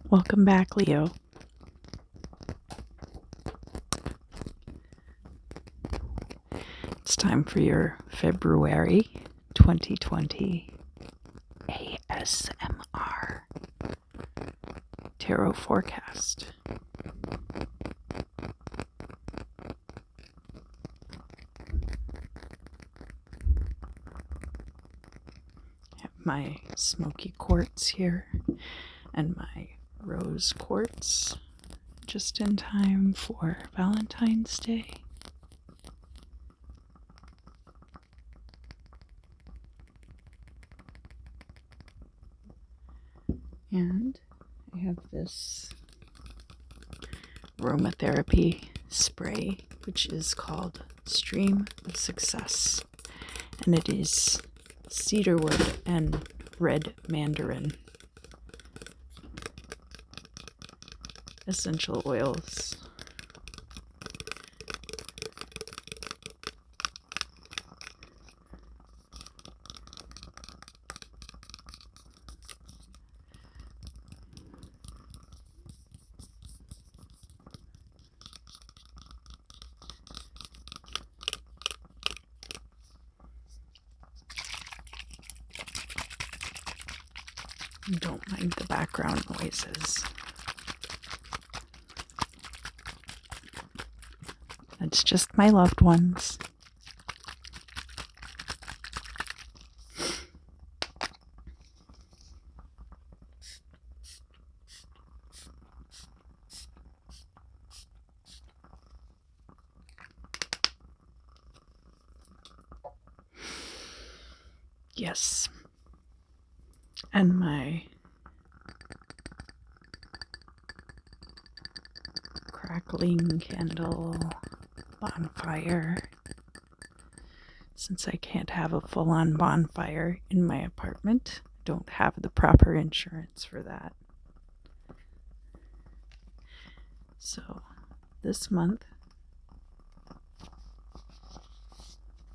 Welcome back, Leo. It's time for your February 2020 ASMR tarot forecast. I have my smoky quartz here and my rose quartz just in time for Valentine's Day. And I have this aromatherapy spray, which is called Stream of Success. And it is cedarwood and red mandarin essential oils. Don't mind the background noises. It's just my loved ones. Yes. And my crackling candle bonfire. Since I can't have a full-on bonfire in my apartment, I don't have the proper insurance for that. So this month,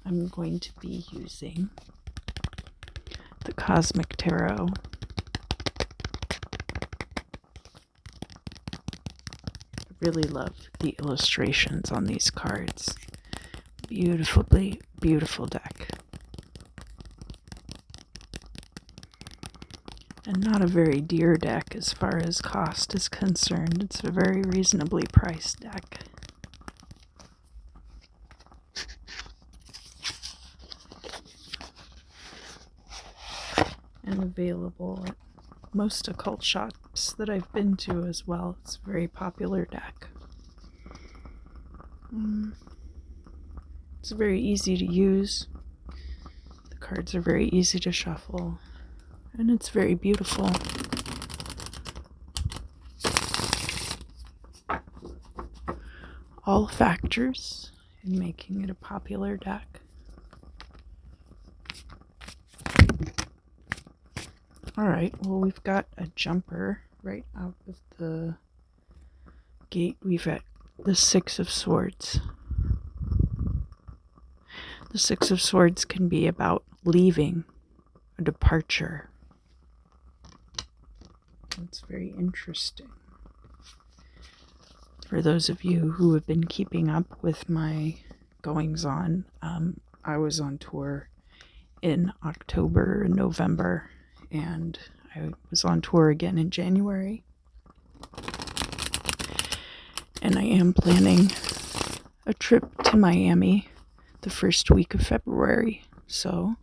I'm going to be using the Cosmic Tarot. I really love the illustrations on these cards. Beautiful deck. And not a very dear deck as far as cost is concerned. It's a very reasonably priced deck. And available at most occult shops that I've been to as well. It's a very popular deck. It's very easy to use. The cards are very easy to shuffle. And it's very beautiful. All factors in making it a popular deck. Alright, well, we've got a jumper right out of the gate. We've got the Six of Swords. The Six of Swords can be about leaving, a departure. It's very interesting. For those of you who have been keeping up with my goings-on, I was on tour in October and November, and I was on tour again in January. And I am planning a trip to Miami the first week of February. So,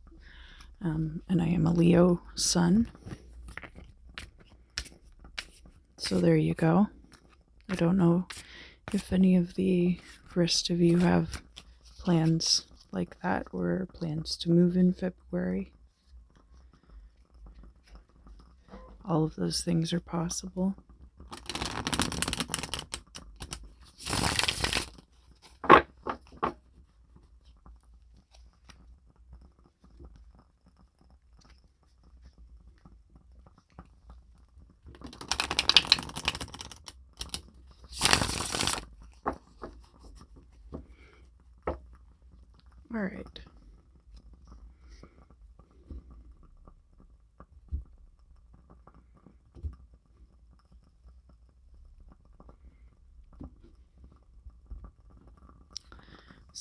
and I am a Leo sun. So there you go. I don't know if any of the rest of you have plans like that or plans to move in February. All of those things are possible. All right.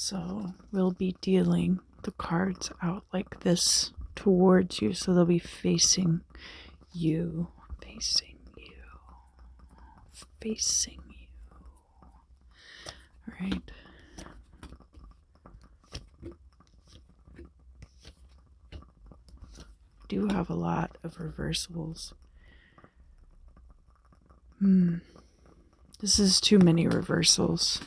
So we'll be dealing the cards out like this towards you, so they'll be facing you, facing you, facing you. All right. Do have a lot of reversals. This is too many reversals.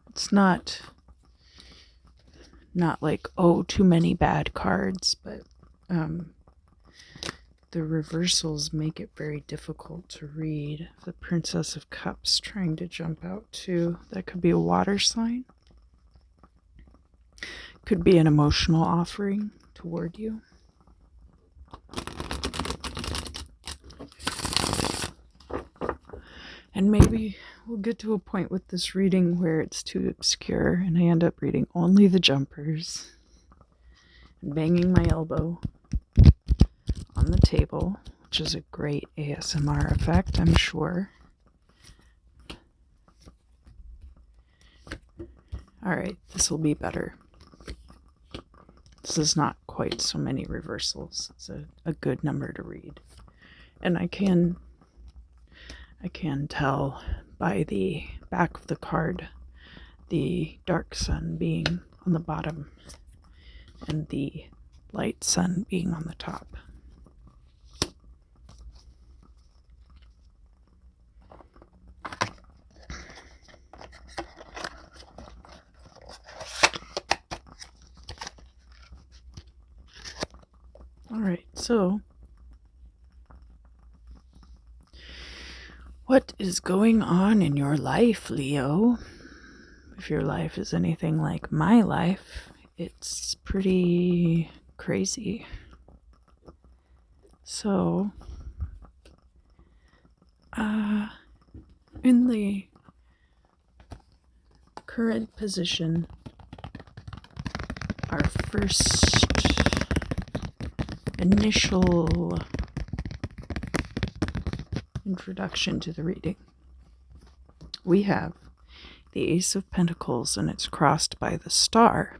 It's not like, oh, too many bad cards, but the reversals make it very difficult to read. The Princess of Cups trying to jump out too. That could be a water sign. Could be an emotional offering toward you. And maybe we'll get to a point with this reading where it's too obscure and I end up reading only the jumpers and banging my elbow on the table, which is a great ASMR effect, I'm sure. Alright, this will be better. This is not quite so many reversals. It's a good number to read. And I can tell by the back of the card the dark sun being on the bottom and the light sun being on the top. All right, so what is going on in your life, Leo? If your life is anything like my life, it's pretty crazy. So, in the current position, our first initial introduction to the reading, we have the Ace of Pentacles and it's crossed by the star.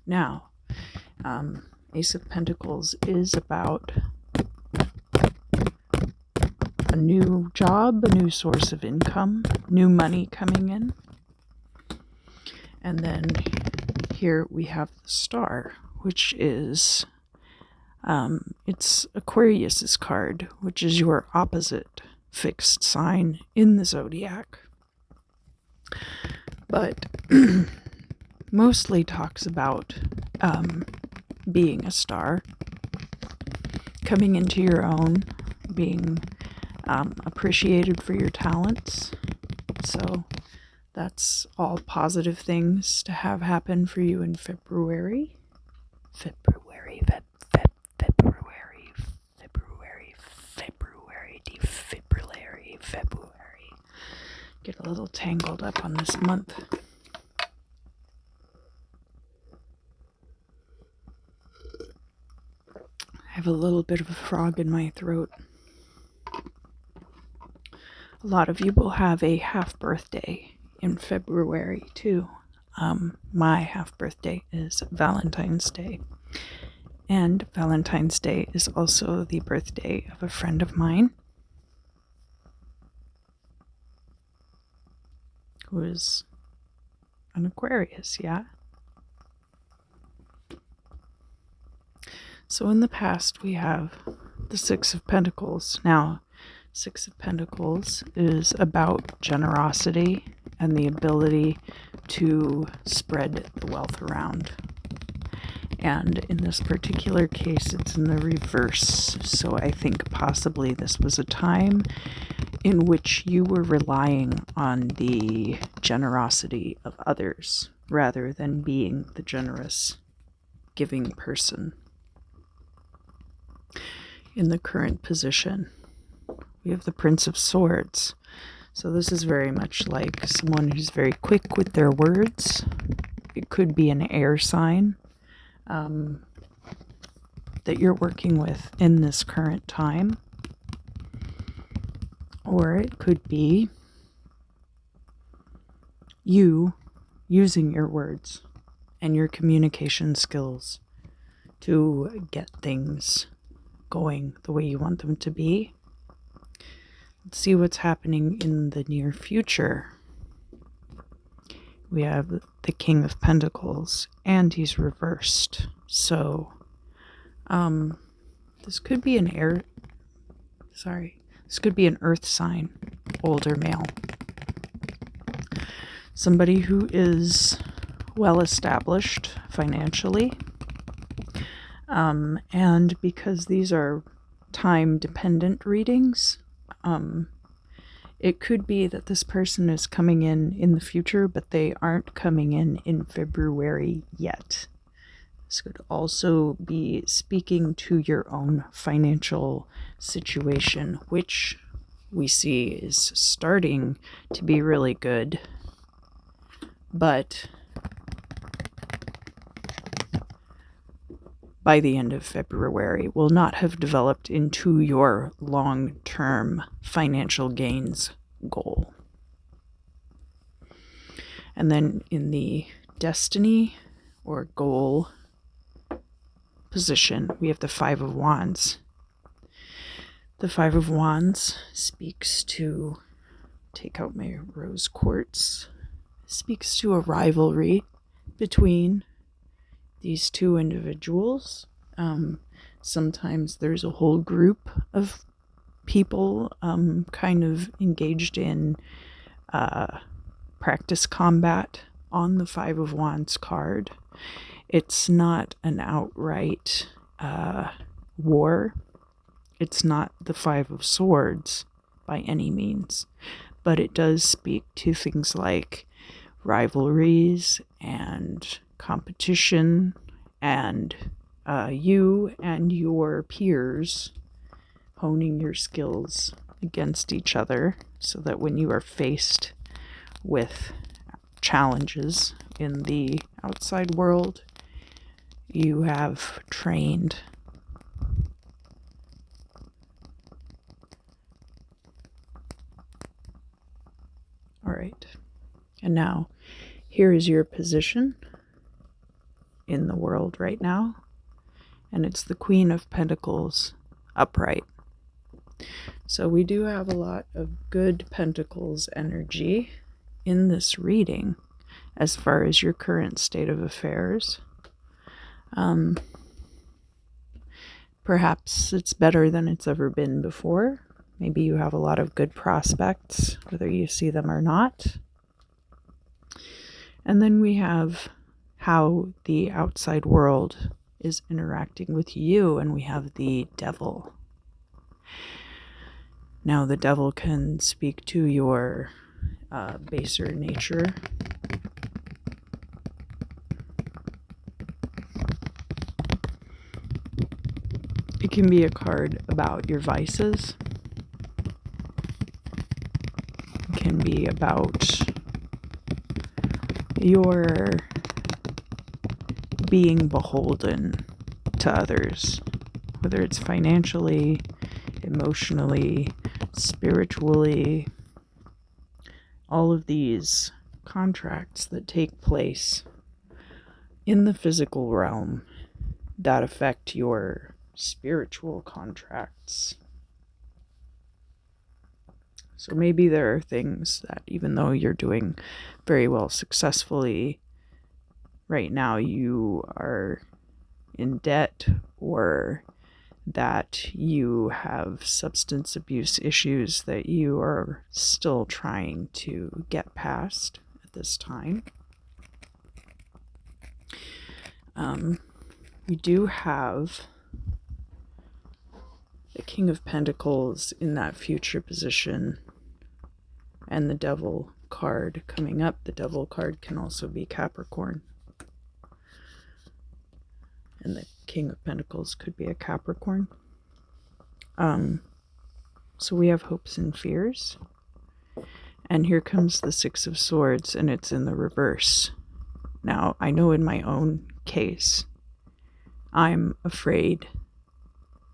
Now, Ace of Pentacles is about a new job, a new source of income, new money coming in. And then here we have the star, which is it's Aquarius's card, which is your opposite fixed sign in the zodiac, but mostly talks about being a star, coming into your own, being appreciated for your talents. So that's all positive things to have happen for you in February. February. Get a little tangled up on this month. I have a little bit of a frog in my throat. A lot of you will have a half birthday in February too. My half birthday is Valentine's Day. And Valentine's Day is also the birthday of a friend of mine who is an Aquarius, yeah? So in the past, we have the Six of Pentacles. Now, Six of Pentacles is about generosity and the ability to spread the wealth around. And in this particular case, it's in the reverse. So I think possibly this was a time in which you were relying on the generosity of others rather than being the generous, giving person. In the current position, we have the Prince of Swords. So this is very much like someone who's very quick with their words. It could be an air sign that you're working with in this current time. Or it could be you using your words and your communication skills to get things going the way you want them to be. Let's see what's happening in the near future. We have the King of Pentacles, and he's reversed. So, this could be an earth sign, older male. Somebody who is well established financially. And because these are time dependent readings, it could be that this person is coming in the future, but they aren't coming in February yet. This could also be speaking to your own financial situation, which we see is starting to be really good. But by the end of February, will not have developed into your long-term financial gains goal. And then in the destiny or goal position, we have the Five of Wands. The Five of Wands speaks to, take out my rose quartz, speaks to a rivalry between these two individuals. Sometimes there's a whole group of people kind of engaged in practice combat on the Five of Wands card. It's not an outright war. It's not the Five of Swords by any means, but it does speak to things like rivalries and competition, and you and your peers honing your skills against each other so that when you are faced with challenges in the outside world, you have trained. All right. And now, here is your position in the world right now, and it's the Queen of Pentacles upright. So we do have a lot of good Pentacles energy in this reading as far as your current state of affairs. Perhaps it's better than it's ever been before. Maybe you have a lot of good prospects, whether you see them or not. And then we have how the outside world is interacting with you, and we have the Devil. Now, the Devil can speak to your baser nature. It can be a card about your vices. It can be about your being beholden to others, whether it's financially, emotionally, spiritually, all of these contracts that take place in the physical realm that affect your spiritual contracts. So maybe there are things that, even though you're doing very well successfully right now, you are in debt, or that you have substance abuse issues that you are still trying to get past at this time. We do have the King of Pentacles in that future position, and the Devil card coming up. The Devil card can also be Capricorn, and the King of Pentacles could be a Capricorn. So we have hopes and fears. And here comes the Six of Swords, and it's in the reverse. Now, I know in my own case, I'm afraid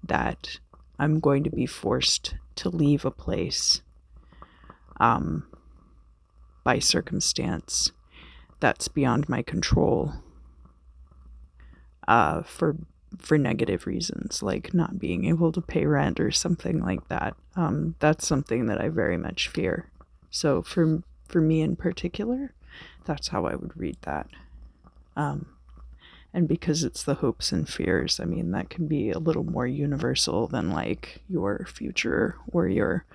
that I'm going to be forced to leave a place by circumstance that's beyond my control, for negative reasons, like not being able to pay rent or something like that. That's something that I very much fear. So for me in particular, that's how I would read that. And because it's the hopes and fears, I mean, that can be a little more universal than like your future or your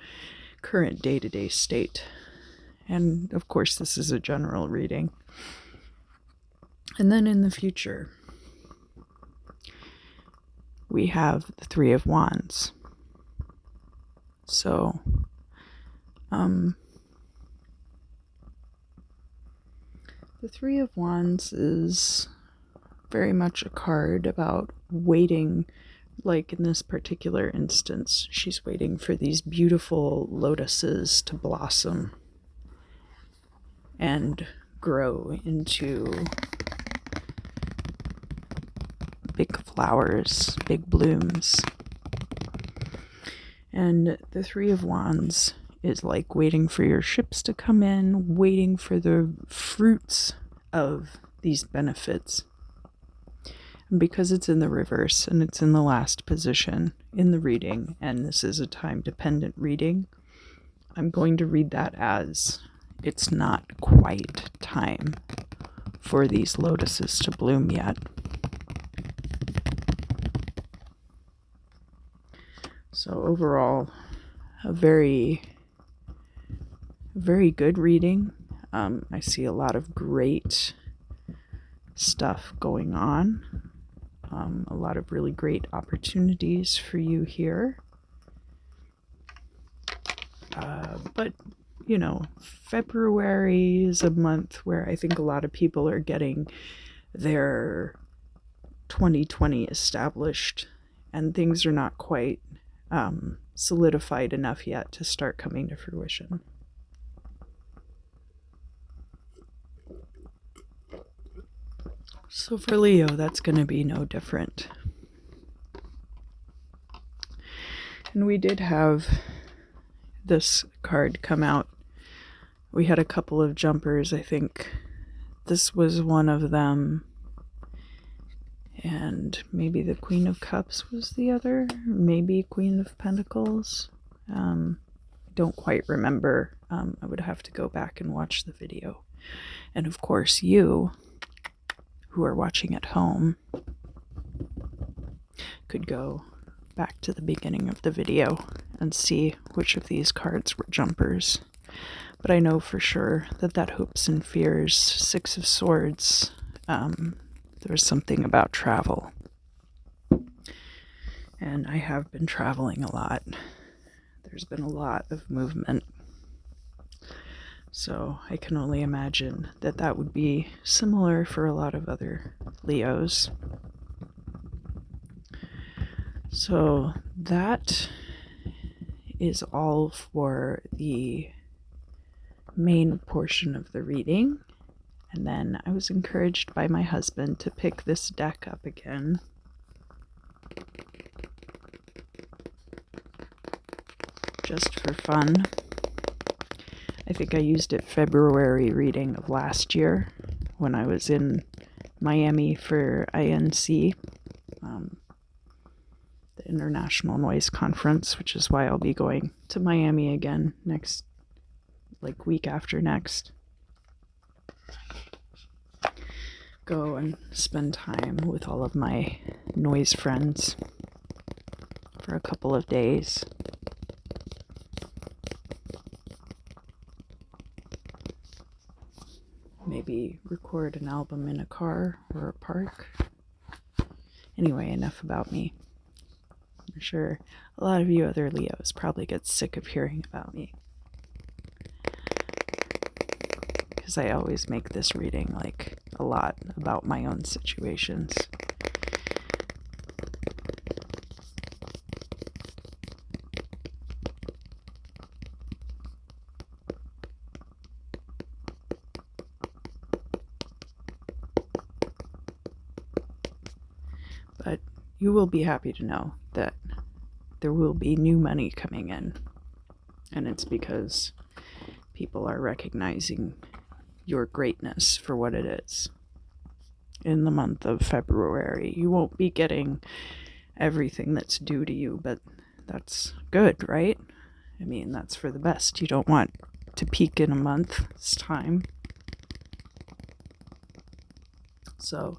current day-to-day state. And of course, this is a general reading. And then in the future, we have the Three of Wands. So, the Three of Wands is very much a card about waiting. Like in this particular instance, she's waiting for these beautiful lotuses to blossom and grow into big flowers, big blooms. And the Three of Wands is like waiting for your ships to come in, waiting for the fruits of these benefits. And because it's in the reverse and it's in the last position in the reading, and this is a time-dependent reading, I'm going to read that as it's not quite time for these lotuses to bloom yet. So overall, a very, very good reading. I see a lot of great stuff going on. A lot of really great opportunities for you here. But, you know, February is a month where I think a lot of people are getting their 2020 established, and things are not quite solidified enough yet to start coming to fruition. So for Leo, that's going to be no different. And we did have this card come out. We had a couple of jumpers. I think this was one of them. And maybe the Queen of Cups was the other. Maybe Queen of Pentacles. Don't quite remember. I would have to go back and watch the video. And of course, you who are watching at home could go back to the beginning of the video and see which of these cards were jumpers. But I know for sure that hopes and fears, Six of Swords, there was something about travel. And I have been traveling a lot. There's been a lot of movement. So I can only imagine that would be similar for a lot of other Leos. So that is all for the main portion of the reading. And then I was encouraged by my husband to pick this deck up again. Just for fun. I think I used it February reading of last year when I was in Miami for INC, the International Noise Conference, which is why I'll be going to Miami again week after next. Go and spend time with all of my noise friends for a couple of days. Maybe record an album in a car or a park. Anyway, enough about me. I'm sure a lot of you other Leos probably get sick of hearing about me, because I always make this reading a lot about my own situations. But you will be happy to know that there will be new money coming in. And it's because people are recognizing your greatness for what it is. In the month of February, you won't be getting everything that's due to you, but that's good, right? I mean, that's for the best. You don't want to peak in a month's time. So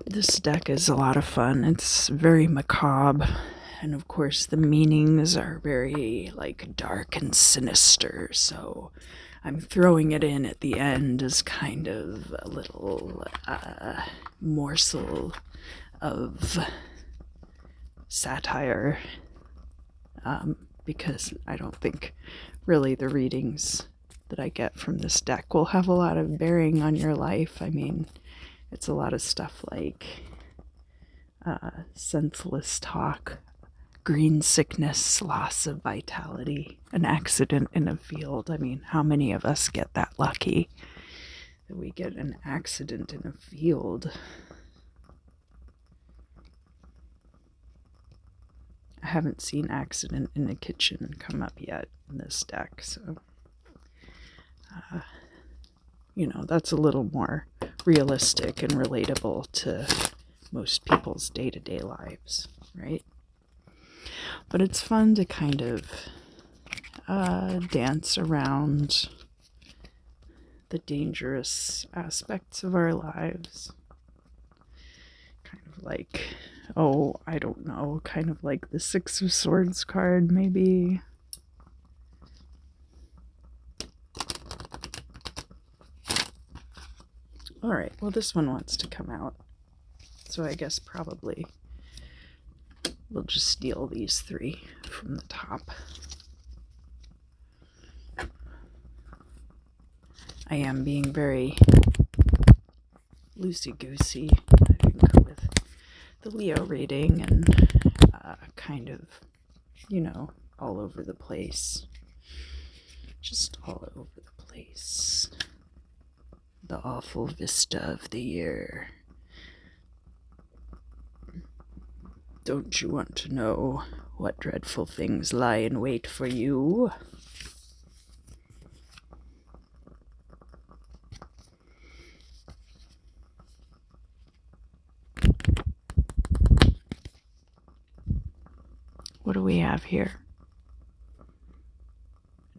this deck is a lot of fun. It's very macabre, and of course the meanings are very dark and sinister, so I'm throwing it in at the end as kind of a little morsel of satire, because I don't think really the readings that I get from this deck will have a lot of bearing on your life. I mean, it's a lot of stuff like senseless talk, green sickness, loss of vitality, an accident in a field. I mean, how many of us get that lucky that we get an accident in a field? I haven't seen accident in a kitchen come up yet in this deck, so that's a little more realistic and relatable to most people's day-to-day lives, right? But it's fun to kind of dance around the dangerous aspects of our lives. Kind of like, I don't know, kind of like the Six of Swords card, maybe. Alright, well, this one wants to come out, so I guess probably we'll just steal these three from the top. I am being very loosey-goosey, I think, with the Leo reading, and kind of, all over the place. Just all over the place. The awful vista of the year. Don't you want to know what dreadful things lie in wait for you? What do we have here?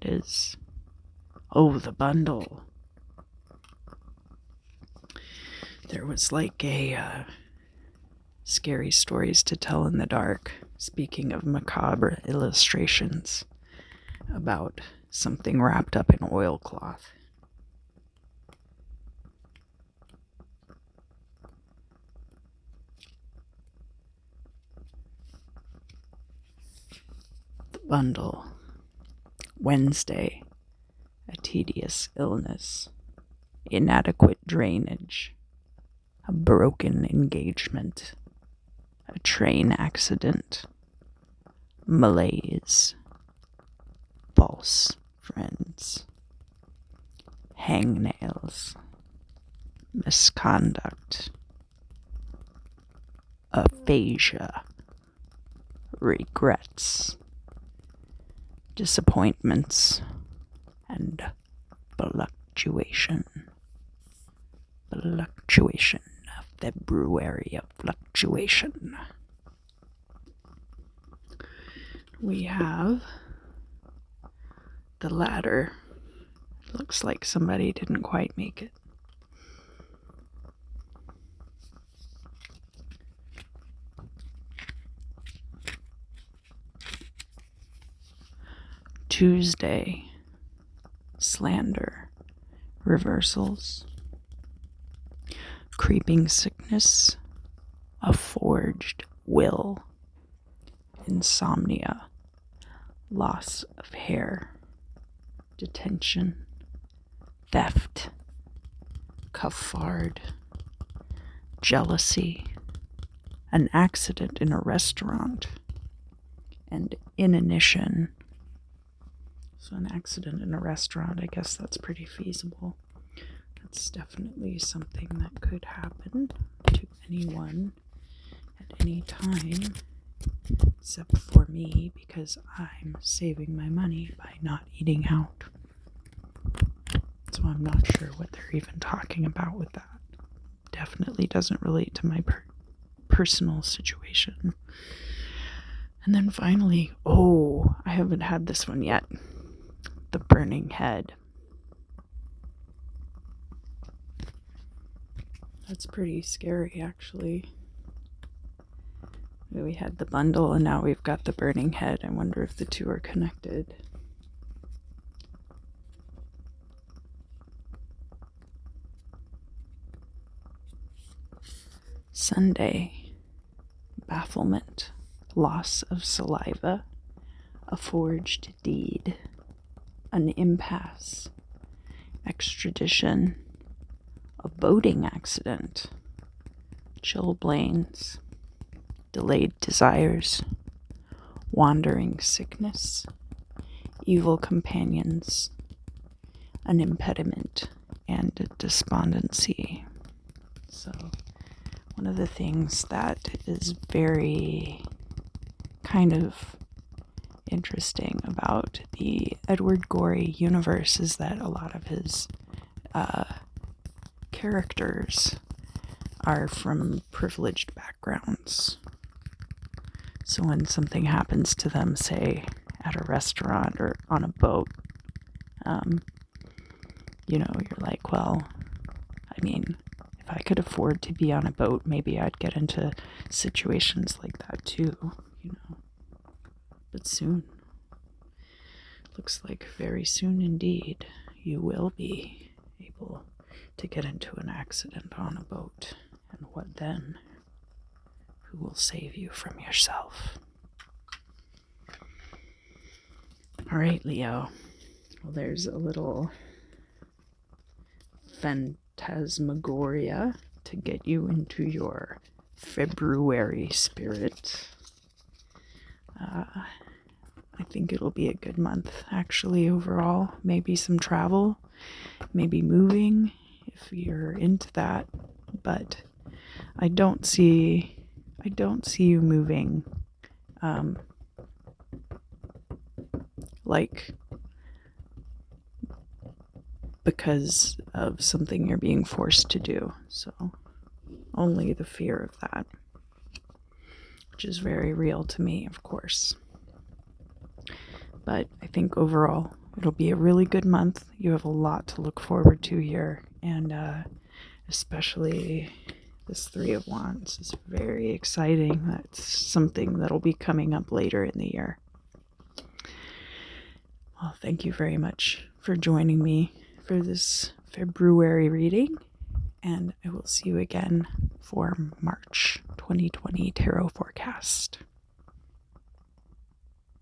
It is, the bundle. There was a scary stories to tell in the dark, speaking of macabre illustrations, about something wrapped up in oilcloth. The bundle. Wednesday, a tedious illness, inadequate drainage, a broken engagement, a train accident, malaise, false friends, hangnails, misconduct, aphasia, regrets, disappointments, and fluctuation. February of fluctuation. We have the ladder. Looks like somebody didn't quite make it. Tuesday, slander, reversals, creeping sickness, a forged will, insomnia, loss of hair, detention, theft, cafard, jealousy, an accident in a restaurant, and inanition. So an accident in a restaurant, I guess that's pretty feasible. That's definitely something that could happen to anyone at any time. except for me, because I'm saving my money by not eating out. So I'm not sure what they're even talking about with that. Definitely doesn't relate to my personal situation. And then finally, I haven't had this one yet. The burning head. That's pretty scary, actually. We had the bundle and now we've got the burning head. I wonder if the two are connected. Sunday. Bafflement. Loss of saliva. A forged deed. An impasse. Extradition. A boating accident. Chilblains. Delayed desires. Wandering sickness. Evil companions. An impediment and despondency. So, one of the things that is very kind of interesting about the Edward Gorey universe is that a lot of his characters are from privileged backgrounds. So when something happens to them, say at a restaurant or on a boat, you're like, well, I mean, if I could afford to be on a boat, maybe I'd get into situations like that too, But soon, looks like very soon indeed, you will be able to get into an accident on a boat. And what then? Who will save you from yourself? All right, Leo. Well, there's a little phantasmagoria to get you into your February spirit. I think it'll be a good month, actually, overall. Maybe some travel, maybe moving, if you're into that. But I don't see you moving, because of something you're being forced to do. So only the fear of that, which is very real to me, of course. But I think overall it'll be a really good month. You have a lot to look forward to here, and especially this Three of Wands is very exciting. That's something that'll be coming up later in the year. Well, thank you very much for joining me for this February reading, and I will see you again for March 2020 tarot forecast.